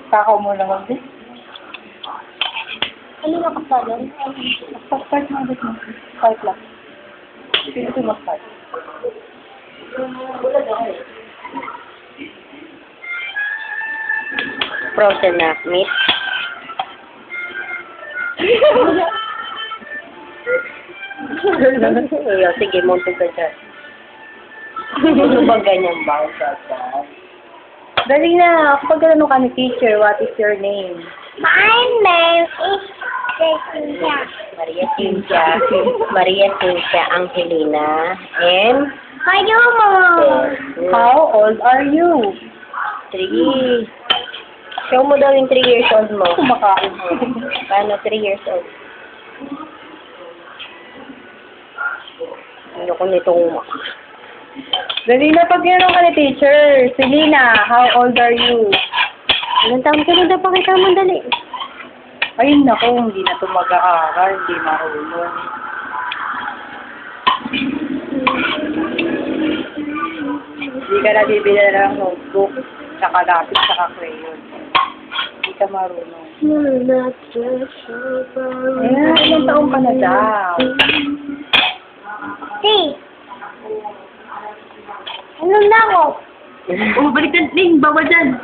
Kakaw mo naman din. Ano na kapalan? Start mo ulit mo. Start lang. Sino ito mag-start? Frozen na meat. Ayaw, sige, muntik ka dyan. Ano ba ganyan ba? Dali na. Kapag ano ka ni teacher, what is your name? My name is Cecilia. Maria Cynthia. Maria Cynthia Angelina. And Kayo mo. How old are you? 3. Show mo daw yung 3 years old mo. Kumakain mo. Paano 3 years old? Ano ko nitong Dali na pag yun ka ni teacher. Selena, how old are you? ilang taon ka na daw pakita mo dali? Ayun nako, hindi na ito mag-aaral. Hindi marunong. Hindi ka na bibili ng notebook, saka lapis, saka crayon. Hindi ka marunong. Ayan, ilang taon ka na daw? Si. Ano na ako? Oh, balikan din, bawal dyan.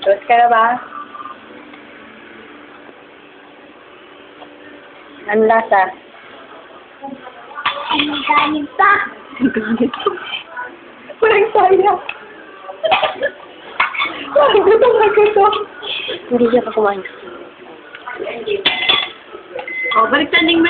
Tapos ka na ba? Ano lasa? Ano galing pa? Walang saya. Parang gutom na gutom. Hindi siya pa kumain. Oh, balik taning.